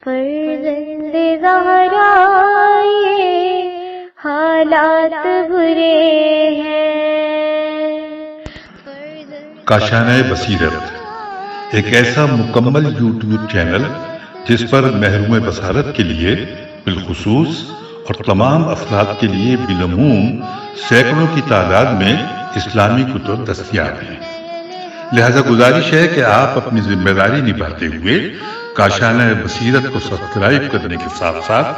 فرزند زہرا یہ حالات برے ہیں۔ کاشانہ بصیرت ایک ایسا مکمل یوٹیوب چینل جس پر محروم بصارت کے لیے بالخصوص اور تمام افراد کے لیے بالعموم سینکڑوں کی تعداد میں اسلامی کتب دستیاب ہیں۔ لہذا گزارش ہے کہ آپ اپنی ذمہ داری نبھاتے ہوئے کاشانہ بصیرت کو سبسکرائب کرنے کے ساتھ ساتھ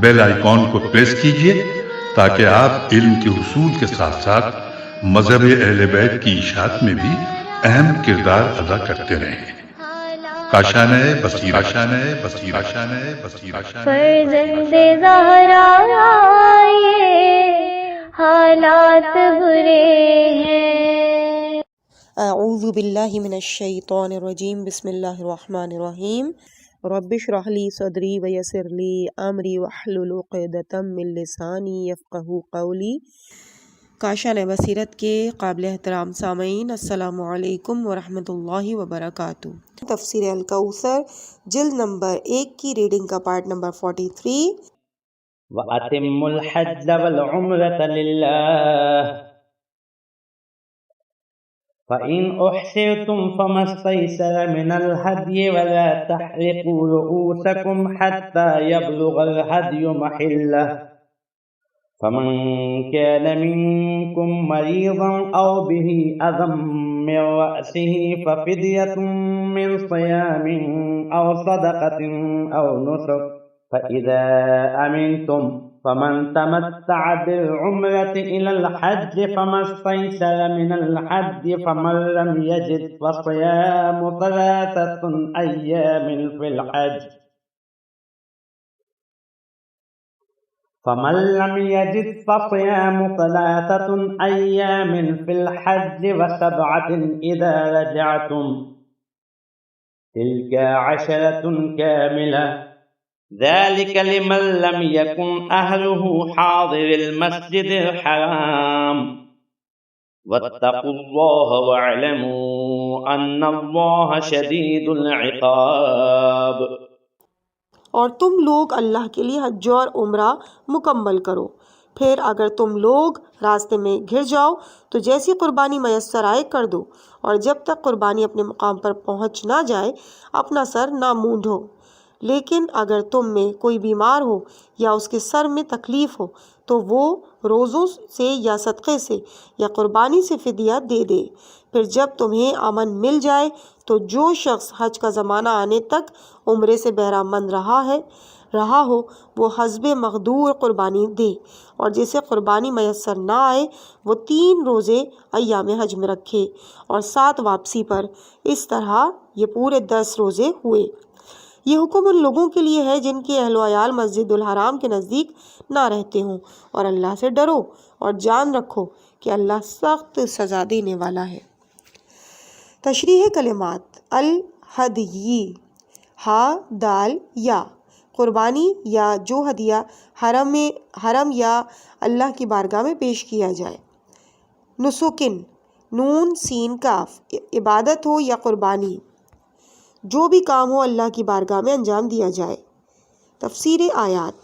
بیل آئیکن کو پریس کیجیے تاکہ آپ علم کے حصول کے ساتھ ساتھ مذہب اہل بیت کی اشاعت میں بھی اہم کردار ادا کرتے رہیں۔ کاشانہ بصیرت۔ فرزند زہرا یہ حالات برے ہیں۔ اعوذ باللہ من الشیطان الرجیم، بسم اللہ الرحمن الرحیم۔ رب اشرح لی صدری ویسر لی امری واحلل عقدۃ من لسانی یفقہوا قولی۔ کاشانہ بصیرت کے قابل احترام سامعین، السلام علیکم ورحمۃ اللہ وبرکاتہ۔ تفسیر الکوثر جلد نمبر 1 کی ریڈنگ کا پارٹ نمبر 43۔ وَأَتِمُّوا الْحَجَّ وَالْعُمْرَةَ لِلَّهِ فَإِنْ أُحْصِرْتُمْ فَمَا اسْتَيْسَرَ مِنَ الْهَدْيِ وَلَا تَحْلِقُوا رُؤُوسَكُمْ حَتَّى يَبْلُغَ الْهَدْيُ مَحِلَّهُ فَمَنْ كَانَ مِنْكُمْ مَرِيضًا أَوْ بِهِ أَذًى مِنْ رَأْسِهِ فَفِدْيَةٌ مِنْ صِيَامٍ أَوْ صَدَقَةٍ أَوْ نُسُكٍ فَإِذَا أَمِنْتُمْ فَمَنْ تَمَتَّعَ بِالْعُمْرَةِ إِلَى الْحَجِّ فَمَا اسْتَيْسَرَ مِنَ الْهَدْيِ فَمَنْ لَمْ يَجِدْ فَصِيَامُ ثَلَاثَةِ أَيَّامٍ فِي الْحَجِّ وَسَبْعَةٍ إِذَا رَجَعْتُمْ تِلْكَ عَشَرَةٌ كَامِلَةٌ ذلك لمن لم يكن أهله حاضر المسجد الحرام واتقوا الله واعلموا أن الله شديد العقاب۔ اور تم لوگ اللہ کے لیے حج اور عمرہ مکمل کرو، پھر اگر تم لوگ راستے میں گھر جاؤ تو جیسی قربانی میسر آئے کر دو، اور جب تک قربانی اپنے مقام پر پہنچ نہ جائے اپنا سر نہ مونڈھو۔ لیکن اگر تم میں کوئی بیمار ہو یا اس کے سر میں تکلیف ہو تو وہ روزوں سے یا صدقے سے یا قربانی سے فدیہ دے دے۔ پھر جب تمہیں امن مل جائے تو جو شخص حج کا زمانہ آنے تک عمرے سے بہرہ مند رہا ہو وہ حسب مقدور قربانی دے، اور جسے قربانی میسر نہ آئے وہ 3 روزے ایام حج میں رکھے اور 7 واپسی پر۔ اس طرح یہ پورے 10 روزے ہوئے۔ یہ حکم ان لوگوں کے لیے ہے جن کے اہل و عیال مسجد الحرام کے نزدیک نہ رہتے ہوں، اور اللہ سے ڈرو اور جان رکھو کہ اللہ سخت سزا دینے والا ہے۔ تشریح کلمات: الہدی، ہا دال یا، قربانی یا جو ہدیہ حرم یا اللہ کی بارگاہ میں پیش کیا جائے۔ نسکن، نون سین کاف، عبادت ہو یا قربانی، جو بھی کام ہو اللہ کی بارگاہ میں انجام دیا جائے۔ تفسیر آیات: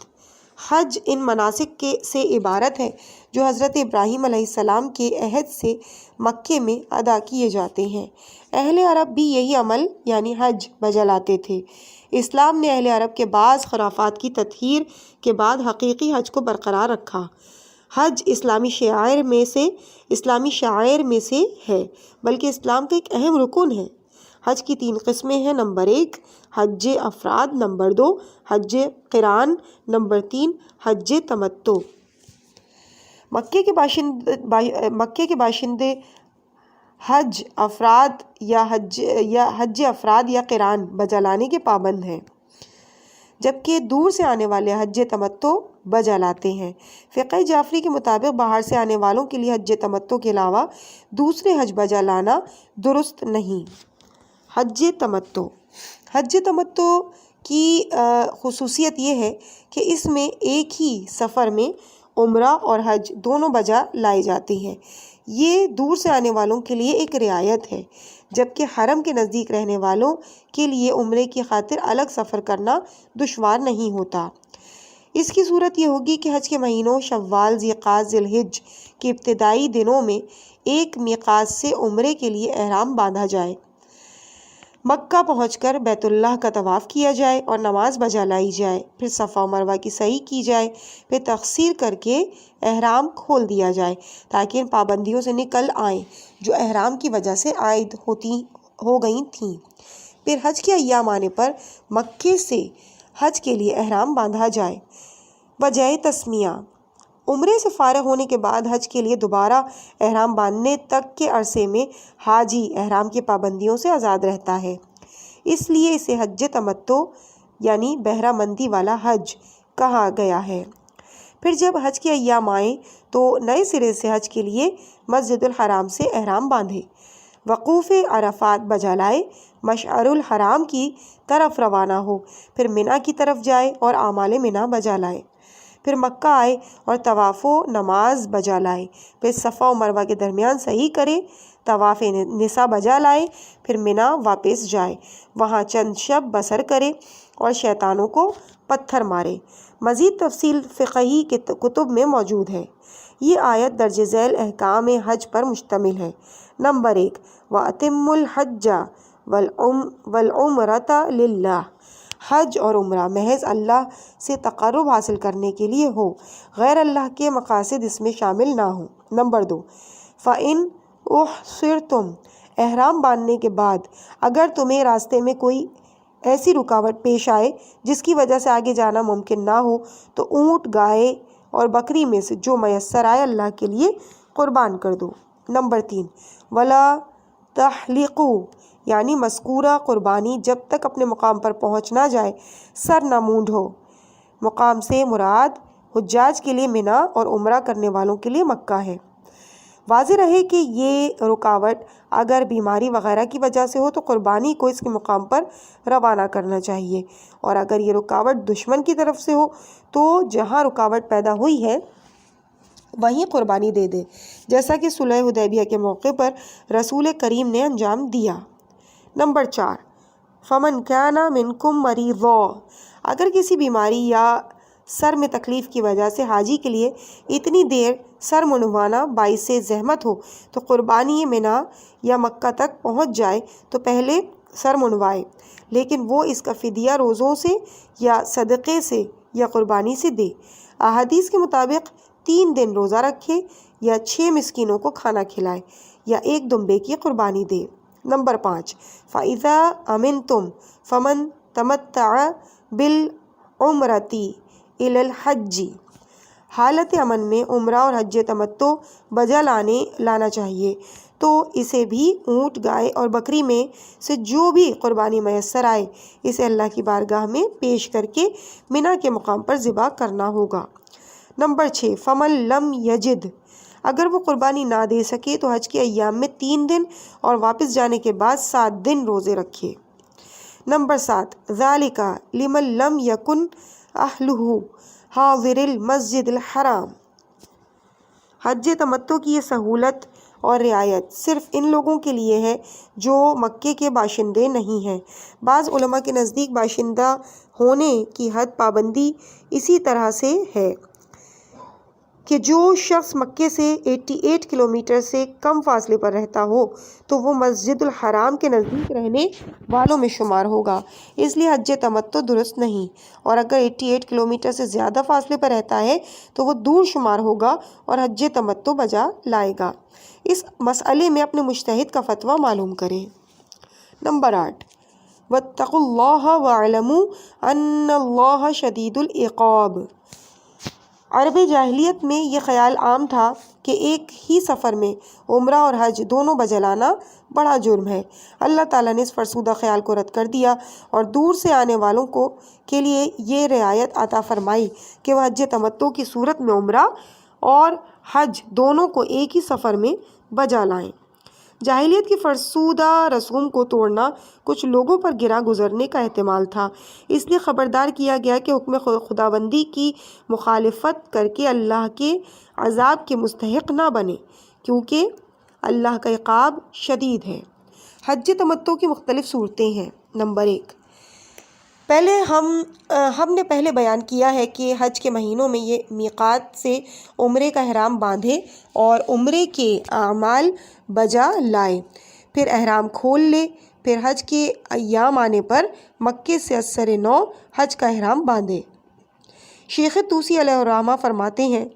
حج ان مناسک سے عبارت ہے جو حضرت ابراہیم علیہ السلام کے عہد سے مکے میں ادا کیے جاتے ہیں۔ اہل عرب بھی یہی عمل یعنی حج بجا لاتے تھے۔ اسلام نے اہل عرب کے بعض خرافات کی تطہیر کے بعد حقیقی حج کو برقرار رکھا۔ حج اسلامی شعائر میں سے ہے، بلکہ اسلام کا ایک اہم رکن ہے۔ حج کی 3 قسمیں ہیں: نمبر 1 حج افراد، نمبر 2 حج قران، نمبر 3 حج تمتع۔ مکے کے باشندے حج افراد یا قران بجا لانے کے پابند ہیں، جبکہ دور سے آنے والے حج تمتع بجا لاتے ہیں۔ فقہ جعفری کے مطابق باہر سے آنے والوں کے لیے حج تمتع کے علاوہ دوسرے حج بجا لانا درست نہیں۔ حج تمتع کی خصوصیت یہ ہے کہ اس میں ایک ہی سفر میں عمرہ اور حج دونوں بجا لائے جاتے ہیں۔ یہ دور سے آنے والوں کے لیے ایک رعایت ہے جبکہ حرم کے نزدیک رہنے والوں کے لیے عمرے کی خاطر الگ سفر کرنا دشوار نہیں ہوتا۔ اس کی صورت یہ ہوگی کہ حج کے مہینوں شوال، ذیقعدہ، ذی الحجہ کے ابتدائی دنوں میں ایک میقات سے عمرے کے لیے احرام باندھا جائے، مکہ پہنچ کر بیت اللہ کا طواف کیا جائے اور نماز بجا لائی جائے، پھر صفا و مروہ کی سعی کی جائے، پھر تقصیر کر کے احرام کھول دیا جائے تاکہ ان پابندیوں سے نکل آئیں جو احرام کی وجہ سے عائد ہو گئی تھیں۔ پھر حج کے ایام آنے پر مکے سے حج کے لیے احرام باندھا جائے۔ وجہ تسمیہ: عمرے سے فارغ ہونے کے بعد حج کے لیے دوبارہ احرام باندھنے تک کے عرصے میں حاجی احرام کی پابندیوں سے آزاد رہتا ہے، اس لیے اسے حج تمتع یعنی بہرہ مندی والا حج کہا گیا ہے۔ پھر جب حج کے ایام آئیں تو نئے سرے سے حج کے لیے مسجد الحرام سے احرام باندھے، وقوف عرفات بجا لائے، مشعر الحرام کی طرف روانہ ہو، پھر منی کی طرف جائے اور اعمال منی بجا لائے، پھر مکہ آئے اور طواف و نماز بجا لائے، پھر صفا و مروہ کے درمیان سعی کرے، طواف نساء بجا لائے، پھر منی واپس جائے، وہاں چند شب بسر کرے اور شیطانوں کو پتھر مارے۔ مزید تفصیل فقہی کے کتب میں موجود ہے۔ یہ آیت درج ذیل احکام حج پر مشتمل ہے۔ نمبر 1، وَأَتِمُّوا الْحَجَّ وَالْعُمْرَةَ لِلَّهِ، حج اور عمرہ محض اللہ سے تقرب حاصل کرنے کے لیے ہو، غیر اللہ کے مقاصد اس میں شامل نہ ہوں۔ نمبر 2، فَإِنْ أُحْصِرْتُمْ، احرام باندھنے کے بعد اگر تمہیں راستے میں کوئی ایسی رکاوٹ پیش آئے جس کی وجہ سے آگے جانا ممکن نہ ہو تو اونٹ، گائے اور بکری میں سے جو میسر آئے اللہ کے لیے قربان کر دو۔ نمبر 3، وَلَا تَحْلِقُوا، یعنی مذکورہ قربانی جب تک اپنے مقام پر پہنچ نہ جائے سر نہ مونڈھو۔ مقام سے مراد حجاج کے لیے منی اور عمرہ کرنے والوں کے لیے مکہ ہے۔ واضح رہے کہ یہ رکاوٹ اگر بیماری وغیرہ کی وجہ سے ہو تو قربانی کو اس کے مقام پر روانہ کرنا چاہیے، اور اگر یہ رکاوٹ دشمن کی طرف سے ہو تو جہاں رکاوٹ پیدا ہوئی ہے وہیں قربانی دے دے، جیسا کہ صلح حدیبیہ کے موقع پر رسول کریم نے انجام دیا۔ نمبر 4، فَمَنْ كَانَ مِنْكُمْ مَرِيضًا، اگر کسی بیماری یا سر میں تکلیف کی وجہ سے حاجی کے لیے اتنی دیر سر منڈوانا باعث زحمت ہو تو قربانی منی یا مکہ تک پہنچ جائے تو پہلے سر منڈوائے، لیکن وہ اس کا فدیہ روزوں سے یا صدقے سے یا قربانی سے دے۔ احادیث کے مطابق 3 دن روزہ رکھے یا 6 مسکینوں کو کھانا کھلائے یا 1 دمبے کی قربانی دے۔ نمبر 5، فَإِذَا أَمِنْتُمْ فَمَنْ تَمَتَّعَ بِالْعُمْرَةِ إِلَى الْحَجِّ، حالت امن میں عمرہ اور حج تمتع بجا لانا چاہیے تو اسے بھی اونٹ، گائے اور بکری میں سے جو بھی قربانی میسر آئے اسے اللہ کی بارگاہ میں پیش کر کے منی کے مقام پر ذبح کرنا ہوگا۔ نمبر 6، فَمَنْ لَمْ يَجِدْ، اگر وہ قربانی نہ دے سکے تو حج کے ایام میں 3 دن اور واپس جانے کے بعد 7 دن روزے رکھے۔ نمبر 7، ذَلِكَ لِمَنْ لَمْ يَكُنْ أَهْلُهُ حَاضِرِ الْمَسْجِدِ الْحَرَامِ، حج تمتع کی یہ سہولت اور رعایت صرف ان لوگوں کے لیے ہے جو مکے کے باشندے نہیں ہیں۔ بعض علماء کے نزدیک باشندہ ہونے کی حد پابندی اسی طرح سے ہے کہ جو شخص مکے سے 88 کلومیٹر سے کم فاصلے پر رہتا ہو تو وہ مسجد الحرام کے نزدیک رہنے والوں میں شمار ہوگا، اس لیے حج تمتع درست نہیں، اور اگر 88 کلومیٹر سے زیادہ فاصلے پر رہتا ہے تو وہ دور شمار ہوگا اور حج تمتع بجا لائے گا۔ اس مسئلے میں اپنے مجتہد کا فتویٰ معلوم کریں۔ نمبر 8، وَاتَّقُوا اللَّهَ وَاعْلَمُوا أَنَّ اللَّهَ شَدِيدُ الْعِقَابِ، عرب جاہلیت میں یہ خیال عام تھا کہ ایک ہی سفر میں عمرہ اور حج دونوں بجلانا بڑا جرم ہے۔ اللہ تعالیٰ نے اس فرسودہ خیال کو رد کر دیا اور دور سے آنے والوں کے لیے یہ رعایت عطا فرمائی کہ وہ حج تمتع کی صورت میں عمرہ اور حج دونوں کو ایک ہی سفر میں بجا لائیں۔ جاہلیت کی فرسودہ رسوم کو توڑنا کچھ لوگوں پر گرا گزرنے کا احتمال تھا، اس لیے خبردار کیا گیا کہ حکم خداوندی کی مخالفت کر کے اللہ کے عذاب کے مستحق نہ بنے، کیونکہ اللہ کا عقاب شدید ہے۔ حج تمتع کی مختلف صورتیں ہیں۔ نمبر 1، پہلے ہم نے پہلے بیان کیا ہے کہ حج کے مہینوں میں یہ میقات سے عمرے کا احرام باندھے اور عمرے کے اعمال بجا لائے، پھر احرام کھول لے، پھر حج کے ایام آنے پر مکے سے ازسر نو حج کا احرام باندھے۔ شیخ طوسی علیہ الرحمہ فرماتے ہیں،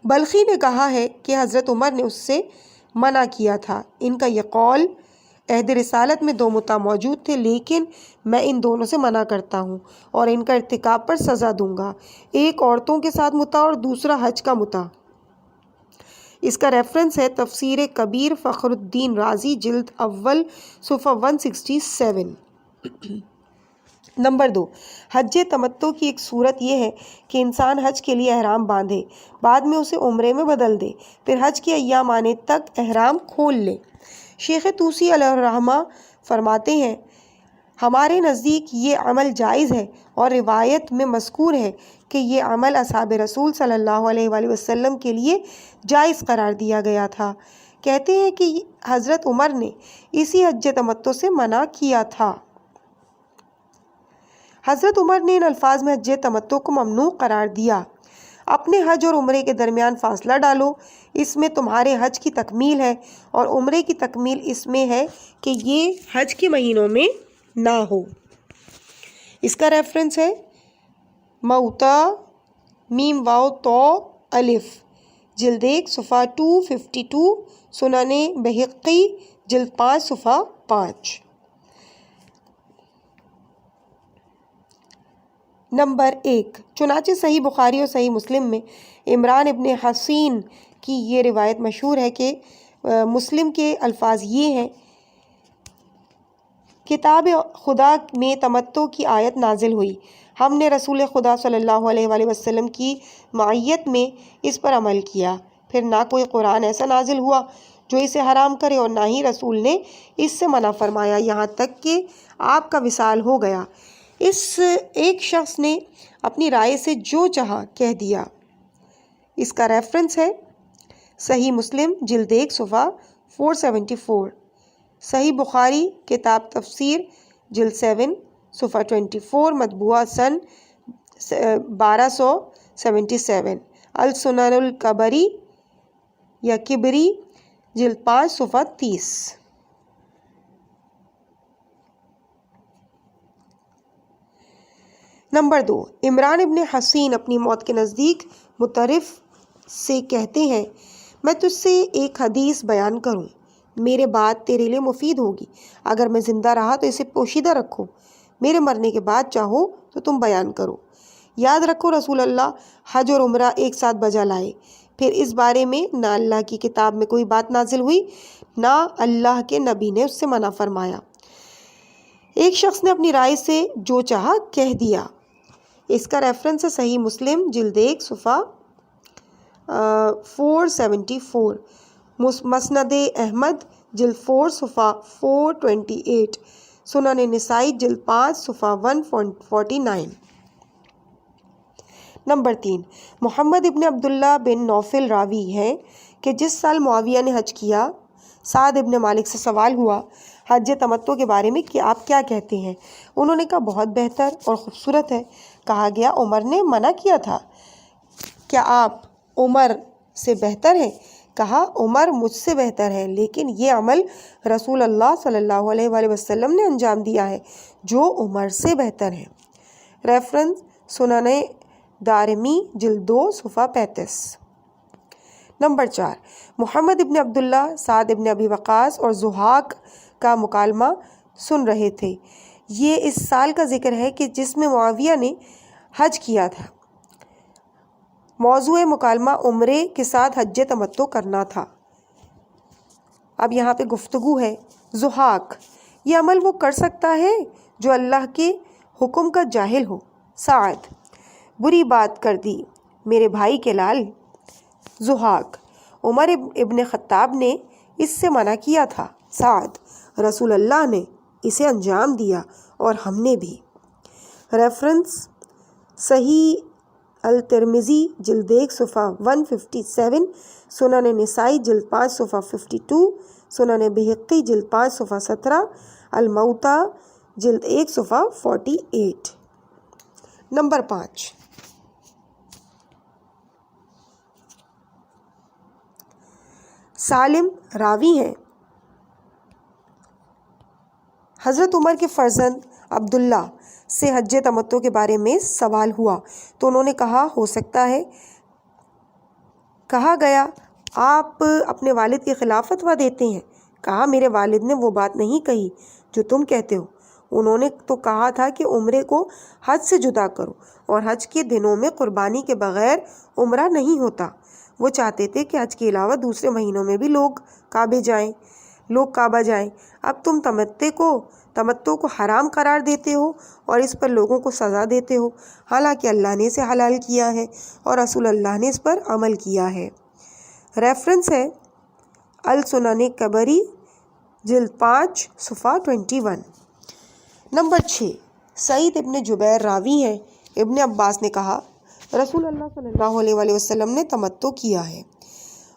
بلخی نے کہا ہے کہ حضرت عمر نے اس سے منع کیا تھا۔ ان کا یہ قول عہد رسالت میں 2 متع موجود تھے، لیکن میں ان دونوں سے منع کرتا ہوں اور ان کا ارتکاب پر سزا دوں گا، ایک عورتوں کے ساتھ متع اور دوسرا حج کا متع۔ اس کا ریفرنس ہے تفسیر کبیر فخر الدین رازی جلد اول صفحہ 167۔ نمبر 2، حج تمتع کی ایک صورت یہ ہے کہ انسان حج کے لیے احرام باندھے، بعد میں اسے عمرے میں بدل دے، پھر حج کے ایام آنے تک احرام کھول لے۔ شیخ طوسی علیہ الرحمہ فرماتے ہیں، ہمارے نزدیک یہ عمل جائز ہے اور روایت میں مذکور ہے کہ یہ عمل اصحاب رسول صلی اللہ علیہ وآلہ وسلم کے لیے جائز قرار دیا گیا تھا۔ کہتے ہیں کہ حضرت عمر نے اسی حج تمتع سے منع کیا تھا۔ حضرت عمر نے ان الفاظ میں حج تمتع کو ممنوع قرار دیا، اپنے حج اور عمرے کے درمیان فاصلہ ڈالو، اس میں تمہارے حج کی تکمیل ہے اور عمرے کی تکمیل اس میں ہے کہ یہ حج کے مہینوں میں نہ ہو۔ اس کا ریفرنس ہے موطا میم واو تو الف جلد 1 صفحہ 252، سنن بہقی جلد 5 صفحہ 5۔ نمبر 1، چنانچہ صحیح بخاری اور صحیح مسلم میں عمران ابن حسین کی یہ روایت مشہور ہے کہ مسلم کے الفاظ یہ ہیں، کتاب خدا میں تمتع کی آیت نازل ہوئی، ہم نے رسول خدا صلی اللہ علیہ وآلہ وسلم کی معیت میں اس پر عمل کیا، پھر نہ کوئی قرآن ایسا نازل ہوا جو اسے حرام کرے اور نہ ہی رسول نے اس سے منع فرمایا، یہاں تک کہ آپ کا وصال ہو گیا۔ اس ایک شخص نے اپنی رائے سے جو چاہا کہہ دیا۔ اس کا ریفرنس ہے صحیح مسلم جلد 1 صفحہ 474، صحیح بخاری کتاب تفسیر جلد 7 صفحہ 24، مطبوعہ سن 1277، السنن الکبری یا کبری جلد 5 صفحہ 30۔ نمبر 2، عمران ابن حسین اپنی موت کے نزدیک مطرف سے کہتے ہیں، میں تجھ سے ایک حدیث بیان کروں، میرے بعد تیرے لیے مفید ہوگی، اگر میں زندہ رہا تو اسے پوشیدہ رکھو، میرے مرنے کے بعد چاہو تو تم بیان کرو۔ یاد رکھو رسول اللہ حج اور عمرہ ایک ساتھ بجا لائے، پھر اس بارے میں نہ اللہ کی کتاب میں کوئی بات نازل ہوئی نہ اللہ کے نبی نے اس سے منع فرمایا۔ ایک شخص نے اپنی رائے سے جو چاہا کہہ دیا۔ اس کا ریفرنس ہے صحیح مسلم جلد 1 صفحہ 474، مسند احمد جلد 4 صفحہ 428، سنن نسائی جلد 5 صفحہ 149۔ نمبر 3، محمد ابن عبداللہ بن نوفل راوی ہے کہ جس سال معاویہ نے حج کیا، سعد ابن مالک سے سوال ہوا حج تمتع کے بارے میں کہ آپ کیا کہتے ہیں؟ انہوں نے کہا بہت بہتر اور خوبصورت ہے۔ کہا گیا عمر نے منع کیا تھا، کیا آپ عمر سے بہتر ہیں؟ کہا عمر مجھ سے بہتر ہے، لیکن یہ عمل رسول اللہ صلی اللہ علیہ وآلہ وسلم نے انجام دیا ہے جو عمر سے بہتر ہے۔ ریفرنس سنن دارمی جلد 2 صفحہ 35۔ نمبر 4، محمد ابن عبداللہ سعد ابن ابی وقاص اور ضحاک کا مکالمہ سن رہے تھے۔ یہ اس سال کا ذکر ہے کہ جس میں معاویہ نے حج کیا تھا۔ موضوع مکالمہ عمرے کے ساتھ حج تمتع کرنا تھا۔ اب یہاں پہ گفتگو ہے۔ ضحاک، یہ عمل وہ کر سکتا ہے جو اللہ کے حکم کا جاہل ہو۔ سعد، بری بات کر دی میرے بھائی کے لال۔ ضحاک، عمر ابن خطاب نے اس سے منع کیا تھا۔ سعد، رسول اللہ نے اسے انجام دیا اور ہم نے بھی۔ ریفرنس صحیح الترمذی جلد 1 صفحہ 157، سنن نسائی جلد 5 صفحہ 52، سنن بہقی جلد 5 صفحہ 17، الموتى جلد 1 صفحہ 48۔ نمبر 5، سالم راوی ہیں، حضرت عمر کے فرزند عبداللہ سے حج تمتع کے بارے میں سوال ہوا تو انہوں نے کہا، ہو سکتا ہے، کہا گیا آپ اپنے والد کے خلاف فتویٰ دیتے ہیں؟ کہا، میرے والد نے وہ بات نہیں کہی جو تم کہتے ہو، انہوں نے تو کہا تھا کہ عمرے کو حج سے جدا کرو، اور حج کے دنوں میں قربانی کے بغیر عمرہ نہیں ہوتا۔ وہ چاہتے تھے کہ حج کے علاوہ دوسرے مہینوں میں بھی لوگ کعبہ جائیں۔ اب تم تمتع کو حرام قرار دیتے ہو اور اس پر لوگوں کو سزا دیتے ہو، حالانکہ اللہ نے اسے حلال کیا ہے اور رسول اللہ نے اس پر عمل کیا ہے۔ ریفرنس ہے السنن کبری جلد 5 صفحہ 21۔ نمبر 6، سعید ابن جبیر راوی ہیں، ابن عباس نے کہا، رسول اللہ صلی اللہ علیہ وآلہ وسلم نے تمتع کیا ہے۔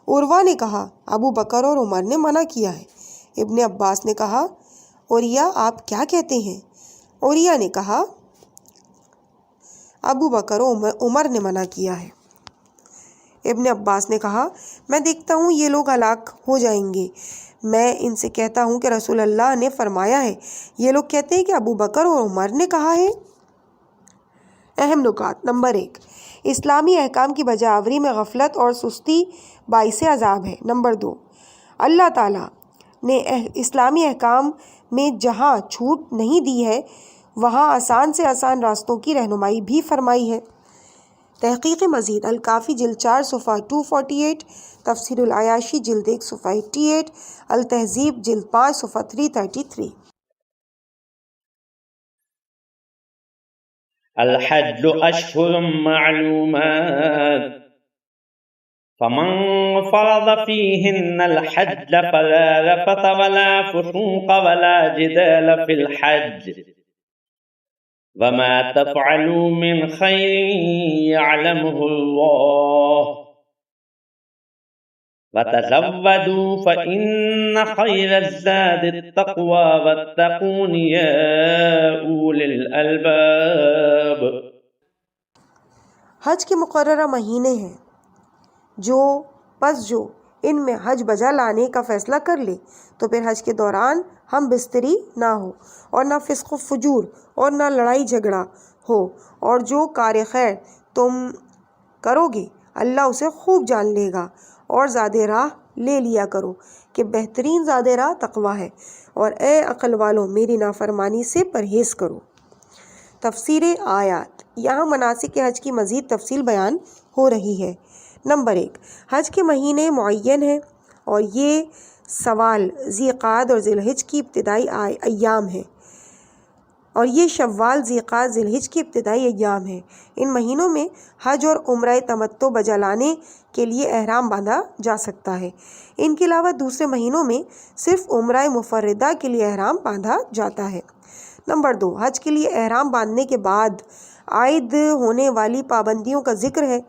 عروہ نے کہا، ابو بکر اور عمر نے منع کیا ہے۔ ابن عباس نے کہا، عریہ آپ کیا کہتے ہیں؟ عریہ نے کہا، ابو بکر و عمر نے منع کیا ہے۔ ابن عباس نے کہا، میں دیکھتا ہوں یہ لوگ ہلاک ہو جائیں گے، میں ان سے کہتا ہوں کہ رسول اللہ نے فرمایا ہے، یہ لوگ کہتے ہیں کہ ابو بکر اور عمر نے کہا ہے۔ اہم نکات۔ نمبر 1، اسلامی احکام کی بجا آوری میں غفلت اور سستی باعث عذاب ہے۔ نمبر 2، اللہ تعالیٰ نے اسلامی احکام میں جہاں چھوٹ نہیں دی ہے وہاں آسان سے آسان راستوں کی رہنمائی بھی فرمائی ہے۔ تحقیق مزید، الکافی جلد 4 صفحہ 248، تفسیر العیاشی جلد 1 صفحہ 88، التہذیب جلد 5 صفحہ 333۔ الحج أشهر معلومات فمن فرض فيهن الحج فلا رفث ولا فسوق ولا جدال في الحج وما تفعلوا من خير يعلمه الله وتزودوا فإن خير الزاد التقوى واتقون يا أولي الألباب۔ حج کے مقررہ مہینے ہیں، جو ان میں حج بجا لانے کا فیصلہ کر لے تو پھر حج کے دوران ہم بستری نہ ہو اور نہ فسق و فجور اور نہ لڑائی جھگڑا ہو، اور جو کار خیر تم کرو گے اللہ اسے خوب جان لے گا، اور زیادہ راہ لے لیا کرو کہ بہترین زیادہ راہ تقویٰ ہے، اور اے عقل والوں میری نافرمانی سے پرہیز کرو۔ تفسیر آیات، یہاں مناسک حج کی مزید تفصیل بیان ہو رہی ہے۔ نمبر 1، حج کے مہینے معین ہیں اور یہ شوال، ذی قعد اور ذی الحج کی ابتدائی ایام ہیں، ان مہینوں میں حج اور عمرہ تمتع بجا لانے کے لیے احرام باندھا جا سکتا ہے۔ ان کے علاوہ دوسرے مہینوں میں صرف عمرہ مفردہ کے لیے احرام باندھا جاتا ہے۔ نمبر 2، حج کے لیے احرام باندھنے کے بعد عائد ہونے والی پابندیوں کا ذکر ہے،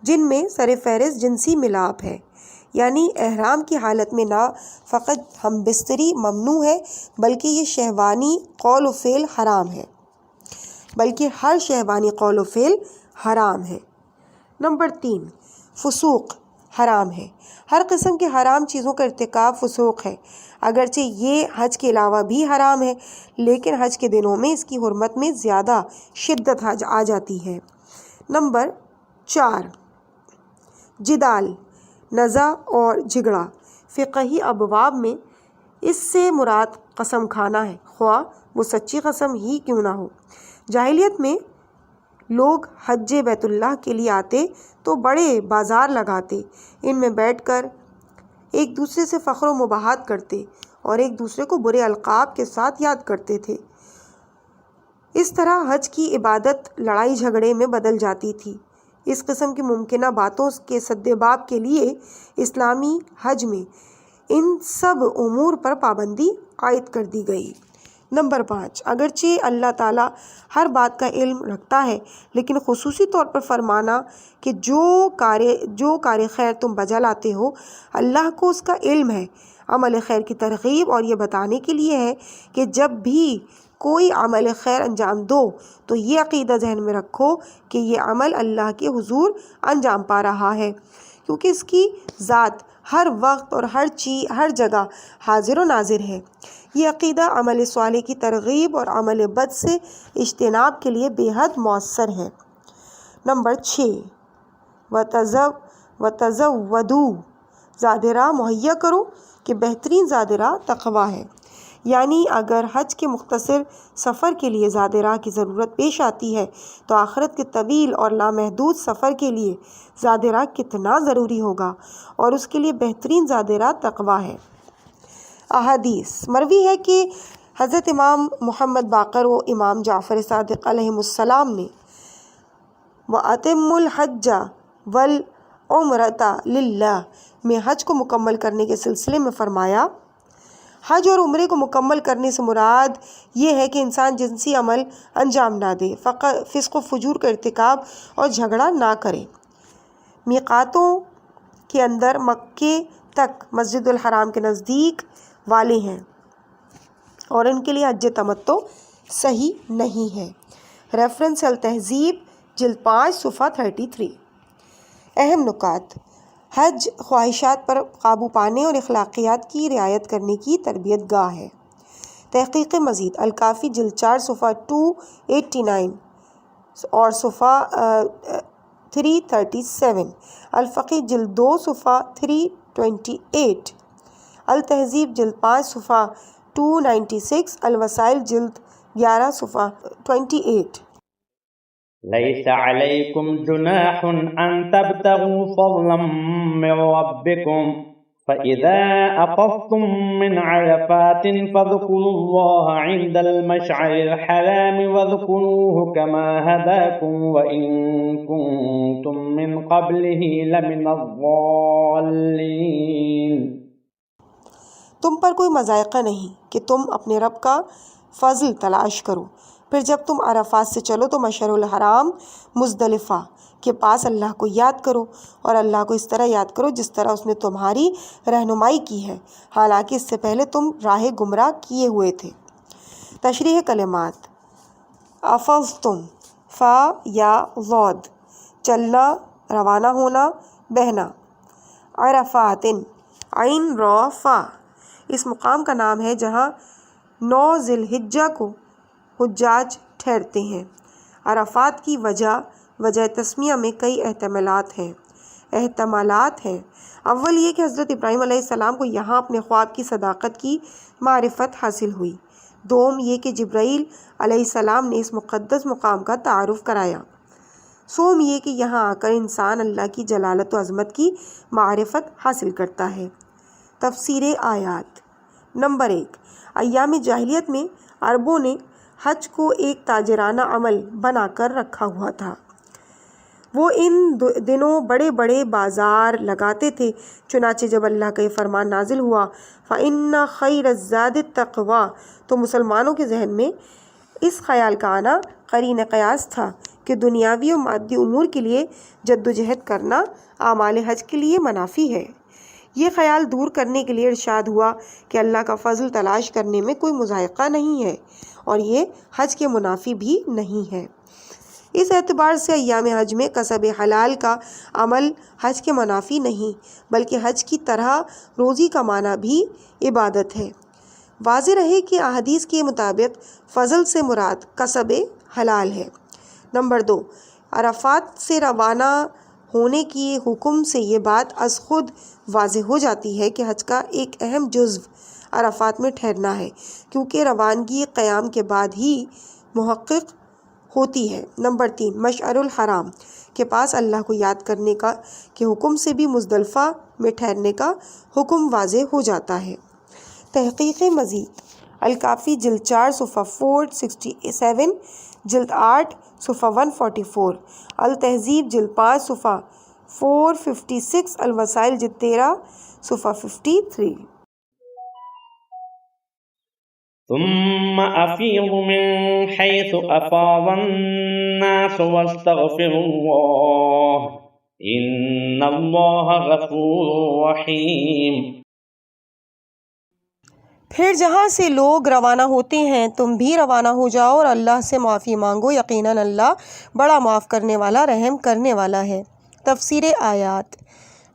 جن میں سر فہرست جنسی ملاپ ہے، یعنی احرام کی حالت میں نہ فقط ہم بستری ممنوع ہے بلکہ یہ شہوانی قول و فعل حرام ہے، بلکہ ہر شہوانی قول و فعل حرام ہے۔ نمبر 3، فسوق حرام ہے، ہر قسم کے حرام چیزوں کا ارتکاب فسوق ہے، اگرچہ یہ حج کے علاوہ بھی حرام ہے لیکن حج کے دنوں میں اس کی حرمت میں زیادہ شدت آ جاتی ہے۔ نمبر 4، جدال، نزاع اور جھگڑا، فقہی ابواب میں اس سے مراد قسم کھانا ہے، خواہ وہ سچی قسم ہی کیوں نہ ہو۔ جاہلیت میں لوگ حج بیت اللہ کے لیے آتے تو بڑے بازار لگاتے، ان میں بیٹھ کر ایک دوسرے سے فخر و مباحثات کرتے اور ایک دوسرے کو برے القاب کے ساتھ یاد کرتے تھے۔ اس طرح حج کی عبادت لڑائی جھگڑے میں بدل جاتی تھی۔ اس قسم کی ممکنہ باتوں کے سدباب کے لیے اسلامی حج میں ان سب امور پر پابندی عائد کر دی گئی۔ نمبر 5، اگرچہ اللہ تعالیٰ ہر بات کا علم رکھتا ہے لیکن خصوصی طور پر فرمانا کہ جو کار خیر تم بجا لاتے ہو اللہ کو اس کا علم ہے، عمل خیر کی ترغیب اور یہ بتانے کے لیے ہے کہ جب بھی کوئی عمل خیر انجام دو تو یہ عقیدہ ذہن میں رکھو کہ یہ عمل اللہ کے حضور انجام پا رہا ہے، کیونکہ اس کی ذات ہر وقت اور ہر جگہ حاضر و ناظر ہے۔ یہ عقیدہ عمل صالح کی ترغیب اور عمل بد سے اجتناب کے لیے بے حد مؤثر ہے۔ نمبر 6، وَتَزَوَّدُوا، زاد راہ مہیا کرو کہ بہترین زاد راہ تقویٰ ہے۔ یعنی اگر حج کے مختصر سفر کے لیے زاد راہ کی ضرورت پیش آتی ہے تو آخرت کے طویل اور لامحدود سفر کے لیے زاد راہ کتنا ضروری ہوگا، اور اس کے لیے بہترین زاد راہ تقویٰ ہے۔ احادیث مروی ہے کہ حضرت امام محمد باقر و امام جعفر صادق علیہم السلام نے وَأَتِمُّ الْحَجَّ وَالْعُمْرَةَ لِلَّهِ میں حج کو مکمل کرنے کے سلسلے میں فرمایا، حج اور عمرے کو مکمل کرنے سے مراد یہ ہے کہ انسان جنسی عمل انجام نہ دے، فسق و فجور کا ارتکاب اور جھگڑا نہ کرے۔ میقاتوں کے اندر مکے تک مسجد الحرام کے نزدیک والے ہیں اور ان کے لیے حج تمتع صحیح نہیں ہے۔ ریفرنس التہذیب جلد 5 صفحہ 33۔ اہم نکات: حج خواہشات پر قابو پانے اور اخلاقیات کی رعایت کرنے کی تربیت گاہ ہے۔ تحقیق مزید: الکافی جلد 4 صفحہ 289 اور صفحہ 337، الفقی جلد 2 صفحہ 328، التہذیب جلد 5 صفحہ 296، الوسائل جلد 11 صفحہ 28۔ ليس عليكم جناح أن تبتغوا فضلا من ربكم فإذا أفضتم من عرفات فاذكروا الله عند المشعر الحرام واذكروه كما هداكم وإن كنتم من قبله لمن الضالين۔ تم پر کوئی مضائقہ نہیں کہ تم اپنے رب کا فضل تلاش کرو، پھر جب تم عرفات سے چلو تو مشعر الحرام مزدلفہ کے پاس اللہ کو یاد کرو، اور اللہ کو اس طرح یاد کرو جس طرح اس نے تمہاری رہنمائی کی ہے، حالانکہ اس سے پہلے تم راہ گمراہ کیے ہوئے تھے۔ تشریح کلمات: افضتم، فا یا ضاد، چلنا، روانہ ہونا، بہنا۔ عرفات، عین را فا، اس مقام کا نام ہے جہاں 9 ذی الحجہ کو حجاج ٹھہرتے ہیں۔ عرفات کی وجہ تسمیہ میں کئی احتمالات ہیں۔ اول یہ کہ حضرت ابراہیم علیہ السلام کو یہاں اپنے خواب کی صداقت کی معرفت حاصل ہوئی۔ دوم یہ کہ جبرائیل علیہ السلام نے اس مقدس مقام کا تعارف کرایا۔ سوم یہ کہ یہاں آ کر انسان اللہ کی جلالت و عظمت کی معرفت حاصل کرتا ہے۔ تفسیر آیات: نمبر 1، ایام جاہلیت میں عربوں نے حج کو ایک تاجرانہ عمل بنا کر رکھا ہوا تھا۔ وہ ان دنوں بڑے بڑے بازار لگاتے تھے، چنانچہ جب اللہ کا یہ فرمان نازل ہوا فَإِنَّ خَيْرَ الزَّادِ التَّقْوَىٰ، تو مسلمانوں کے ذہن میں اس خیال کا آنا قرین قیاس تھا کہ دنیاوی و مادی امور کے لیے جدوجہد کرنا اعمال حج کے لیے منافی ہے۔ یہ خیال دور کرنے کے لیے ارشاد ہوا کہ اللہ کا فضل تلاش کرنے میں کوئی مضائقہ نہیں ہے اور یہ حج کے منافی بھی نہیں ہے۔ اس اعتبار سے ایام حج میں کسب حلال کا عمل حج کے منافی نہیں، بلکہ حج کی طرح روزی کمانا بھی عبادت ہے۔ واضح رہے کہ احادیث کے مطابق فضل سے مراد کسب حلال ہے۔ نمبر 2، عرفات سے روانہ ہونے کی حکم سے یہ بات از خود واضح ہو جاتی ہے کہ حج کا ایک اہم جزو عرفات میں ٹھہرنا ہے، کیونکہ روانگی قیام کے بعد ہی محقق ہوتی ہے۔ نمبر 3، مشعر الحرام کے پاس اللہ کو یاد کرنے کے حکم سے بھی مزدلفہ میں ٹھہرنے کا حکم واضح ہو جاتا ہے۔ تحقیق مزید: الکافی جلد 4 صفحہ 467، جلد 8 صفحہ 144، التہذیب جلد 5 صفحہ 456، الوسائل جلد 13 صفحہ 53۔ ثم أفيضوا من حيث أفاض الناس واستغفروا الله إن الله غفور رحيم۔ پھر جہاں سے لوگ روانہ ہوتے ہیں تم بھی روانہ ہو جاؤ اور اللہ سے معافی مانگو، یقیناً اللہ بڑا معاف کرنے والا رحم کرنے والا ہے۔ تفسیر آیات۔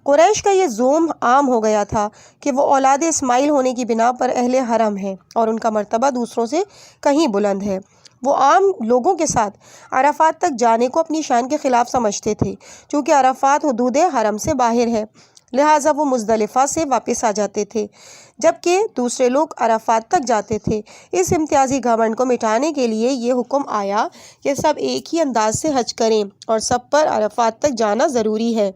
قریش کا یہ زوم عام ہو گیا تھا کہ وہ اولاد اسماعیل ہونے کی بنا پر اہل حرم ہیں اور ان کا مرتبہ دوسروں سے کہیں بلند ہے۔ وہ عام لوگوں کے ساتھ عرفات تک جانے کو اپنی شان کے خلاف سمجھتے تھے، چونکہ عرفات حدود حرم سے باہر ہے، لہٰذا وہ مزدلفہ سے واپس آ جاتے تھے، جبکہ دوسرے لوگ عرفات تک جاتے تھے۔ اس امتیازی گھمنڈ کو مٹانے کے لیے یہ حکم آیا کہ سب ایک ہی انداز سے حج کریں اور سب پر عرفات تک جانا ضروری ہے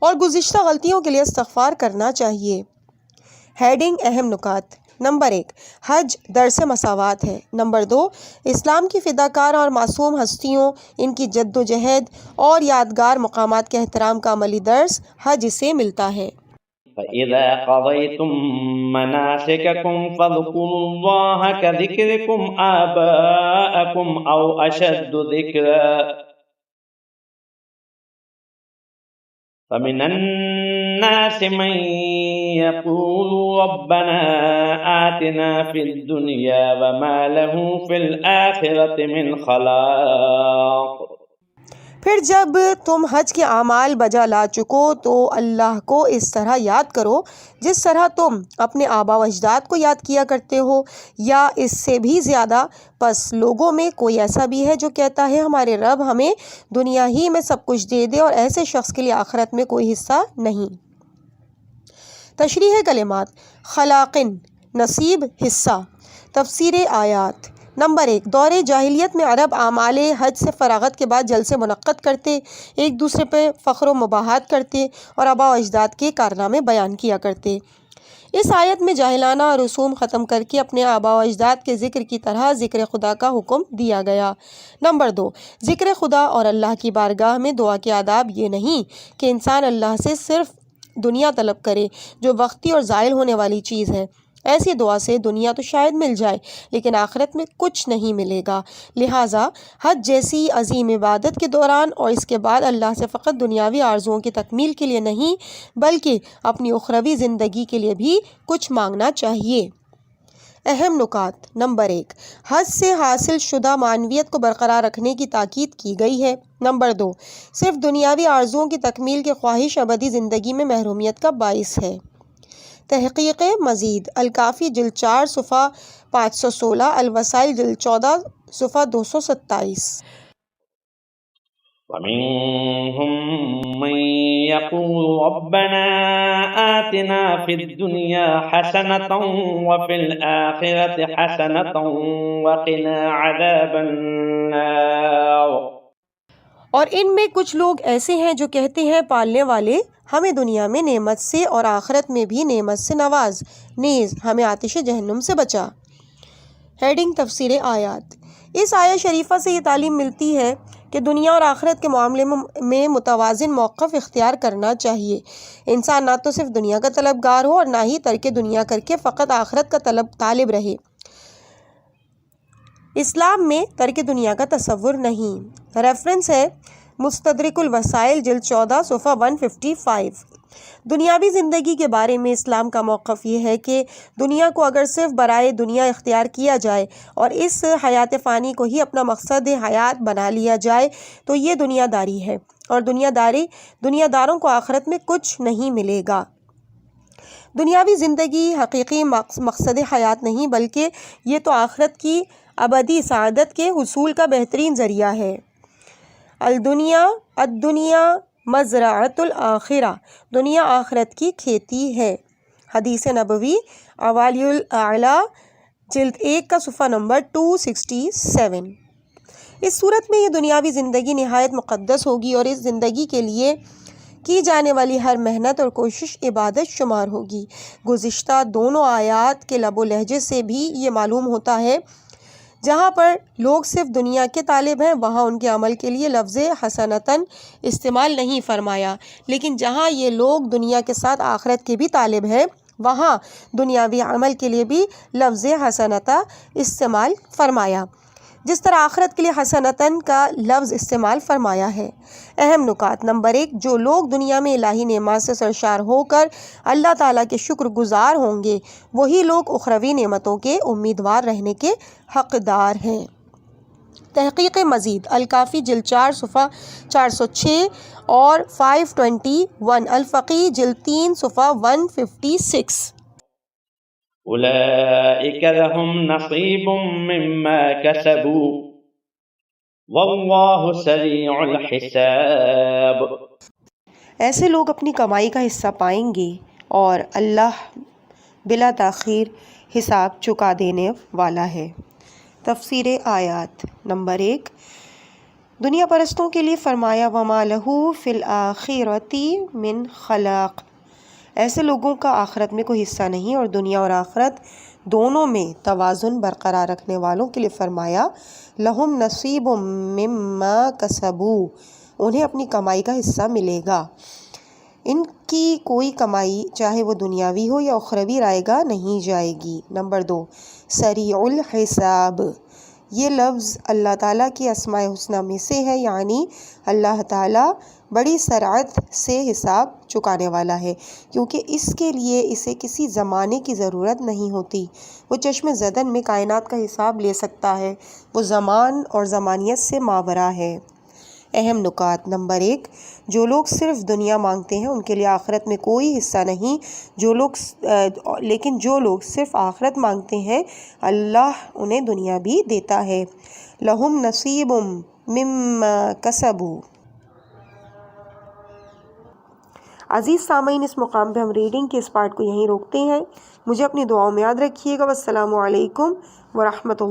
اور گزشتہ غلطیوں کے لیے استغفار کرنا چاہیے۔ ہیڈنگ: اہم نکات۔ نمبر 1، حج درس مساوات ہے۔ نمبر 2، اسلام کی فداکار اور معصوم ہستیوں، ان کی جد و جہد اور یادگار مقامات کے احترام کا عملی درس حج سے ملتا ہے۔ فَإِذَا قَضَيْتُم مَّنَاسِكَكُمْ فَاذْكُرُوا اللَّهَ كَذِكْرِكُمْ آبَاءَكُمْ أَوْ أَشَدَّ ذِكْرًا فَمِنَ النَّاسِ مَن يَقُولُ رَبَّنَا آتِنَا فِي الدُّنْيَا وَمَا لَهُ فِي الْآخِرَةِ مِنْ خَلَاقٍ۔ پھر جب تم حج کے اعمال بجا لا چکو تو اللہ کو اس طرح یاد کرو جس طرح تم اپنے آبا و اجداد کو یاد کیا کرتے ہو، یا اس سے بھی زیادہ۔ پس لوگوں میں کوئی ایسا بھی ہے جو کہتا ہے ہمارے رب ہمیں دنیا ہی میں سب کچھ دے دے، اور ایسے شخص کے لیے آخرت میں کوئی حصہ نہیں۔ تشریح کلمات۔ خلاقن، نصیب، حصہ۔ تفسیر آیات۔ نمبر 1، دور جاہلیت میں عرب اعمال حج سے فراغت کے بعد جلسے منعقد کرتے، ایک دوسرے پہ فخر و مباحثات کرتے اور آبا و اجداد کے کارنامے بیان کیا کرتے۔ اس آیت میں جاہلانہ رسوم ختم کر کے اپنے آبا و اجداد کے ذکر کی طرح ذکر خدا کا حکم دیا گیا۔ نمبر 2، ذکر خدا اور اللہ کی بارگاہ میں دعا کے آداب یہ نہیں کہ انسان اللہ سے صرف دنیا طلب کرے جو وقتی اور زائل ہونے والی چیز ہے۔ ایسی دعا سے دنیا تو شاید مل جائے لیکن آخرت میں کچھ نہیں ملے گا، لہٰذا حج جیسی عظیم عبادت کے دوران اور اس کے بعد اللہ سے فقط دنیاوی آرزوؤں کی تکمیل کے لیے نہیں بلکہ اپنی اخروی زندگی کے لیے بھی کچھ مانگنا چاہیے۔ اہم نکات۔ نمبر 1، حج سے حاصل شدہ معنویت کو برقرار رکھنے کی تاکید کی گئی ہے۔ نمبر 2، صرف دنیاوی آرزوؤں کی تکمیل کی خواہش ابدی زندگی میں محرومیت کا باعث ہے۔ تحقیق مزید۔ الکافی جلد 4 صفحہ 516، الوسائل جلد 14 صفحہ 227۔ وَمِنْهُمْ مَنْ يَقُولُ رَبَّنَا آتِنَا فِي الدُّنْيَا حَسَنَةً وَفِي الْآخِرَةِ حَسَنَةً وَقِنَا عَذَابَ النَّارِ۔ اور ان میں کچھ لوگ ایسے ہیں جو کہتے ہیں پالنے والے ہمیں دنیا میں نعمت سے اور آخرت میں بھی نعمت سے نواز، نیز ہمیں آتش جہنم سے بچا۔ ہیڈنگ: تفسیر آیات۔ اس آیت شریفہ سے یہ تعلیم ملتی ہے کہ دنیا اور آخرت کے معاملے میں متوازن موقف اختیار کرنا چاہیے۔ انسان نہ تو صرف دنیا کا طلبگار ہو اور نہ ہی ترک دنیا کر کے فقط آخرت کا طالب رہے۔ اسلام میں ترک دنیا کا تصور نہیں۔ ریفرنس ہے مستدرک الوسائل جلد 14 صفحہ 155۔ دنیاوی زندگی کے بارے میں اسلام کا موقف یہ ہے کہ دنیا کو اگر صرف برائے دنیا اختیار کیا جائے اور اس حیات فانی کو ہی اپنا مقصد حیات بنا لیا جائے تو یہ دنیا داری ہے، اور دنیا داروں کو آخرت میں کچھ نہیں ملے گا۔ دنیاوی زندگی حقیقی مقصد حیات نہیں بلکہ یہ تو آخرت کی ابدی سعادت کے حصول کا بہترین ذریعہ ہے۔ الدنیا مزرعۃ الآخرہ، دنیا آخرت کی کھیتی ہے۔ حدیث نبوی اوالیہ الاعلیٰ جلد 1 کا صفحہ نمبر 267۔ اس صورت میں یہ دنیاوی زندگی نہایت مقدس ہوگی اور اس زندگی کے لیے کی جانے والی ہر محنت اور کوشش عبادت شمار ہوگی۔ گزشتہ دونوں آیات کے لب و لہجے سے بھی یہ معلوم ہوتا ہے جہاں پر لوگ صرف دنیا کے طالب ہیں وہاں ان کے عمل کے لیے لفظ حسنتاً استعمال نہیں فرمایا، لیکن جہاں یہ لوگ دنیا کے ساتھ آخرت کے بھی طالب ہیں وہاں دنیاوی عمل کے لیے بھی لفظ حسنتا استعمال فرمایا۔ جس طرح آخرت کے لیے حسنتاً کا لفظ استعمال فرمایا ہے۔ اہم نکات: نمبر 1، جو لوگ دنیا میں الہی نعمات سے سرشار ہو کر اللہ تعالیٰ کے شکر گزار ہوں گے وہی لوگ اخروی نعمتوں کے امیدوار رہنے کے حقدار ہیں۔ تحقیق مزید، الکافی جلد 4 صفحہ 406 اور 521، الفقی جلد 3 صفحہ 156۔ أولئك لهم نصيب مما كسبوا والله سريع الحساب۔ ایسے لوگ اپنی کمائی کا حصہ پائیں گے اور اللہ بلا تاخیر حساب چکا دینے والا ہے۔ تفسیر آیات: نمبر 1، دنیا پرستوں کے لیے فرمایا وَمَا لَهُ فِي الْآخِرَةِ مِنْ خَلَاقٍ، ایسے لوگوں کا آخرت میں کوئی حصہ نہیں، اور دنیا اور آخرت دونوں میں توازن برقرار رکھنے والوں کے لیے فرمایا لَهُمْ نَصِيبٌ مِّمَّا كَسَبُوا، انہیں اپنی کمائی کا حصہ ملے گا۔ ان کی کوئی کمائی چاہے وہ دنیاوی ہو یا اخروی رائے گاہ نہیں جائے گی۔ نمبر 2، سریع الحساب، یہ لفظ اللہ تعالیٰ کی اسماء حسنہ میں سے ہے، یعنی اللہ تعالیٰ بڑی سرعت سے حساب چکانے والا ہے، کیونکہ اس کے لیے اسے کسی زمانے کی ضرورت نہیں ہوتی۔ وہ چشم زدن میں کائنات کا حساب لے سکتا ہے، وہ زمان اور زمانیت سے ماورا ہے۔ اہم نکات: نمبر 1، جو لوگ صرف دنیا مانگتے ہیں ان کے لیے آخرت میں کوئی حصہ نہیں، لیکن جو لوگ صرف آخرت مانگتے ہیں اللہ انہیں دنیا بھی دیتا ہے۔ لہم نصیب مما کسبوا۔ عزیز سامعین، اس مقام پہ ہم ریڈنگ کے اس پارٹ کو یہیں روکتے ہیں۔ مجھے اپنی دعاؤں میں یاد رکھیے گا۔ والسلام علیکم ورحمۃ اللہ۔